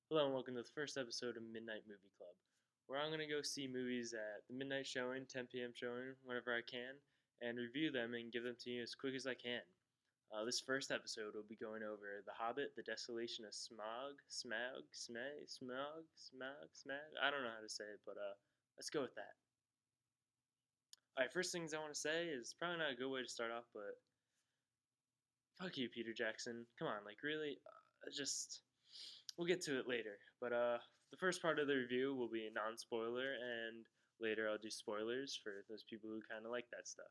Hello and welcome to the first episode of Midnight Movie Club, where I'm going to go see movies at the midnight showing, 10 p.m. showing, whenever I can, and review them and give them to you as quick as I can. This first episode will be going over The Hobbit, The Desolation of Smaug. I don't know how to say it, but let's go with that. Alright, first things I want to say is probably not a good way to start off, but fuck you, Peter Jackson. Come on, like really? Just we'll get to it later. But the first part of the review will be non-spoiler, and later I'll do spoilers for those people who kind of like that stuff.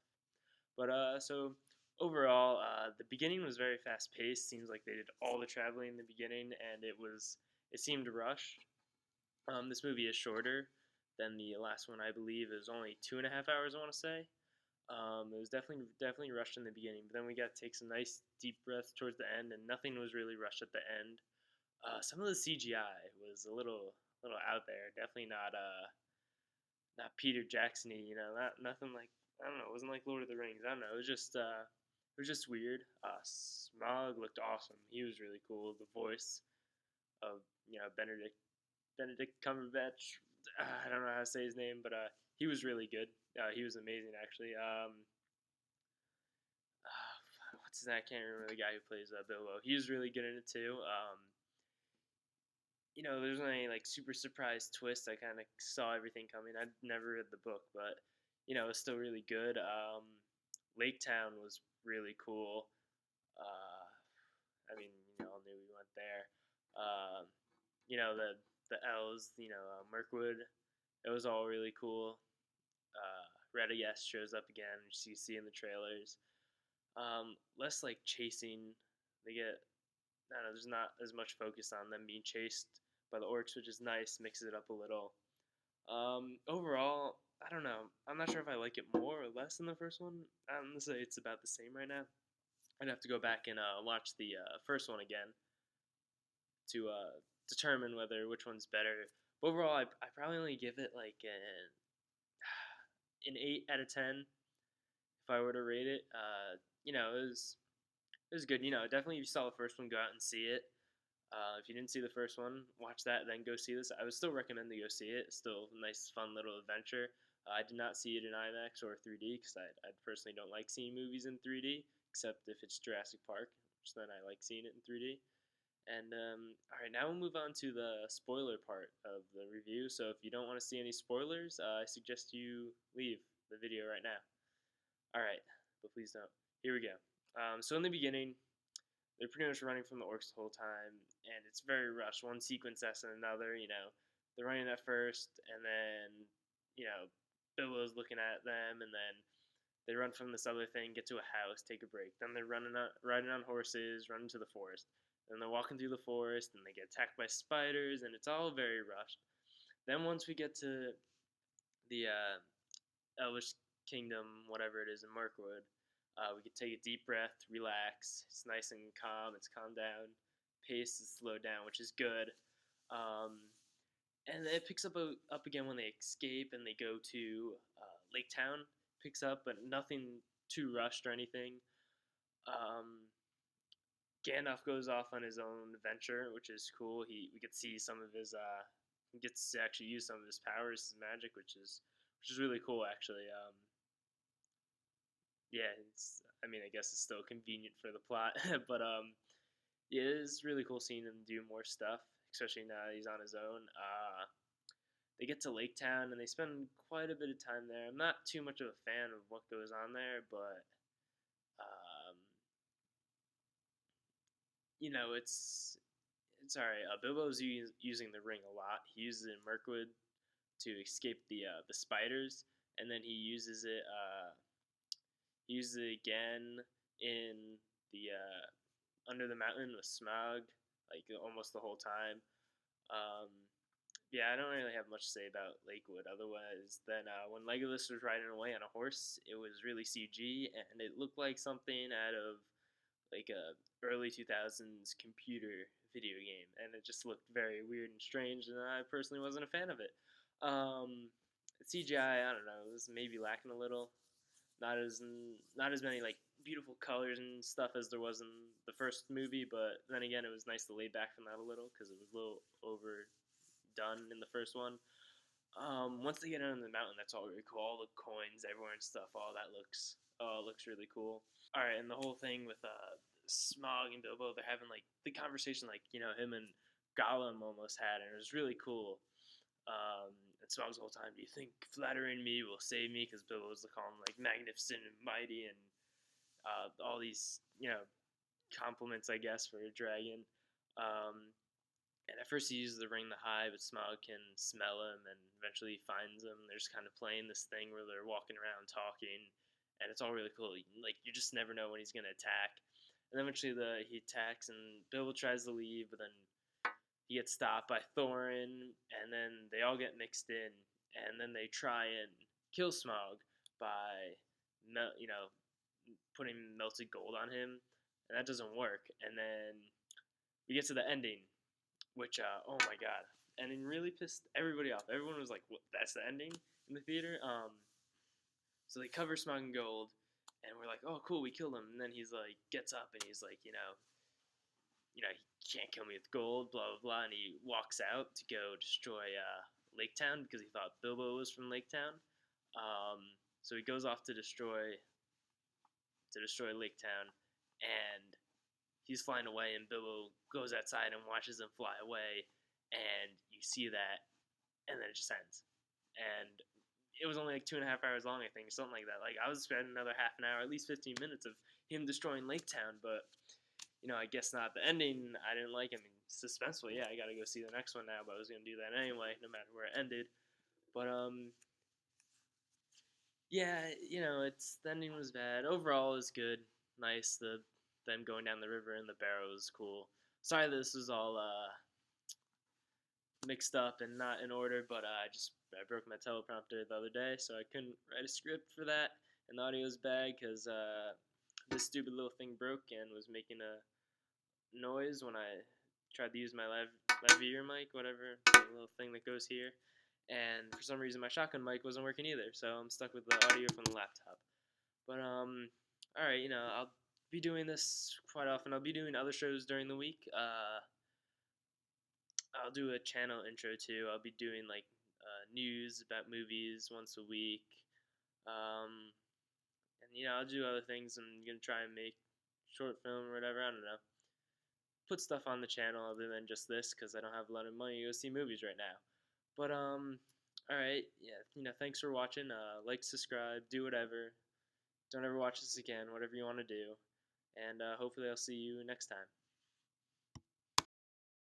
But so overall, the beginning was very fast-paced. Seems like they did all the traveling in the beginning, and it seemed rushed. This movie is shorter than the last one, I believe. It was only 2.5 hours, I want to say. It was definitely rushed in the beginning, but then we got to take some nice deep breaths towards the end, and nothing was really rushed at the end. Some of the CGI was a little out there. Definitely not Peter Jackson-y, nothing like, I don't know. It wasn't like Lord of the Rings. I don't know. It was just weird. Smaug looked awesome. He was really cool. The voice of Benedict Cumberbatch. I don't know how to say his name, but he was really good. He was amazing, actually. What's his name? I can't remember the guy who plays Bilbo. He was really good in it too. There's any like super surprise twist. I kind of saw everything coming. I'd never read the book, but it was still really good. Lake Town was really cool. I mean, all knew we went there. The elves, Mirkwood. It was all really cool. Red, yes, shows up again, which you see in the trailers. Less like chasing. I don't know, there's not as much focus on them being chased by the orcs, which is nice, mixes it up a little. Overall, I don't know. I'm not sure if I like it more or less than the first one. I'm gonna say it's about the same right now. I'd have to go back and watch the first one again to determine which one's better. But overall, I probably only give it like an 8 out of 10 if I were to rate it. It was good. Definitely if you saw the first one, go out and see it. If you didn't see the first one, watch that, then go see this. I would still recommend to go see it. It's still a nice, fun little adventure. I did not see it in IMAX or 3D because I personally don't like seeing movies in 3D, except if it's Jurassic Park, which then I like seeing it in 3D. And all right, now we'll move on to the spoiler part of the review. So if you don't want to see any spoilers, I suggest you leave the video right now. All right, but please don't. Here we go. So in the beginning, they're pretty much running from the orcs the whole time, and it's very rushed. One sequence after another. They're running at first, and then Bilbo's looking at them, and then they run from this other thing, get to a house, take a break. Then they're riding on horses, running to the forest. Then they're walking through the forest, and they get attacked by spiders, and it's all very rushed. Then once we get to the Elvish Kingdom, whatever it is in Mirkwood, we can take a deep breath, relax. It's nice and calm. It's calmed down. Pace is slowed down, which is good. And it picks up again when they escape and they go to Lake Town. Picks up, but nothing too rushed or anything. Gandalf goes off on his own adventure, which is cool. We get to see some of his. He gets to actually use some of his powers, his magic, which is really cool, actually. Yeah, I guess it's still convenient for the plot, but yeah, it is really cool seeing him do more stuff, especially now that he's on his own. They get to Lake Town and they spend quite a bit of time there. I'm not too much of a fan of what goes on there, but it's alright. Bilbo's using the ring a lot. He uses it in Mirkwood to escape the spiders, and then he uses it. He uses it again in the Under the Mountain with Smaug, like almost the whole time. Yeah, I don't really have much to say about Lakewood otherwise than when Legolas was riding away on a horse, it was really CG and it looked like something out of like a early 2000s computer video game, and it just looked very weird and strange, and I personally wasn't a fan of it. CGI, I don't know, it was maybe lacking a little. Not as many like beautiful colors and stuff as there was in the first movie, but then again, it was nice to lay back from that a little because it was a little over run in the first one. Once they get on the mountain, that's all really cool. All the coins everywhere and stuff, all that looks really cool. All right, and the whole thing with Smog and Bilbo, they're having like the conversation like him and Gollum almost had, and it was really cool. And Smog's the whole time, do you think flattering me will save me? Because Bilbo was calling him like magnificent and mighty, and all these compliments, I guess, for a dragon. Um, and at first he uses the ring to hide, but Smaug can smell him, and eventually he finds him. They're just kind of playing this thing where they're walking around talking, and it's all really cool. Like you just never know when he's gonna attack. And then eventually he attacks, and Bilbo tries to leave, but then he gets stopped by Thorin, and then they all get mixed in, and then they try and kill Smaug by, putting melted gold on him, and that doesn't work. And then we get to the ending, which oh my god, ending really pissed everybody off. Everyone was like, "What? That's the ending in the theater." So they cover Smog in gold, and we're like, "Oh, cool, we killed him." And then he's like, gets up and he's like, he can't kill me with gold, blah blah blah, and he walks out to go destroy Lake Town because he thought Bilbo was from Lake Town. So he goes off to destroy Lake Town, and he's flying away, and Bilbo goes outside and watches him fly away, and you see that, and then it just ends. And it was only like 2.5 hours long, I think, something like that. Like I was expecting another half an hour, at least 15 minutes of him destroying Lake Town, but I guess not. The ending I didn't like. I mean, suspenseful, yeah, I gotta go see the next one now, but I was gonna do that anyway, no matter where it ended. But yeah, it's the ending was bad. Overall, it was good, nice. Them going down the river in the barrow was cool. Sorry, this was all mixed up and not in order, but I broke my teleprompter the other day, so I couldn't write a script for that, and the audio was bad because this stupid little thing broke and was making a noise when I tried to use my lavalier mic, whatever, the little thing that goes here. And for some reason, my shotgun mic wasn't working either, so I'm stuck with the audio from the laptop. But all right, I'll be doing this quite often. I'll be doing other shows during the week. I'll do a channel intro too. I'll be doing like news about movies once a week. Um, and I'll do other things. I'm gonna try and make short film or whatever. I don't know. Put stuff on the channel other than just this because I don't have a lot of money to go see movies right now. But all right, yeah, thanks for watching. Like, subscribe, do whatever. Don't ever watch this again. Whatever you want to do, and hopefully I'll see you next time.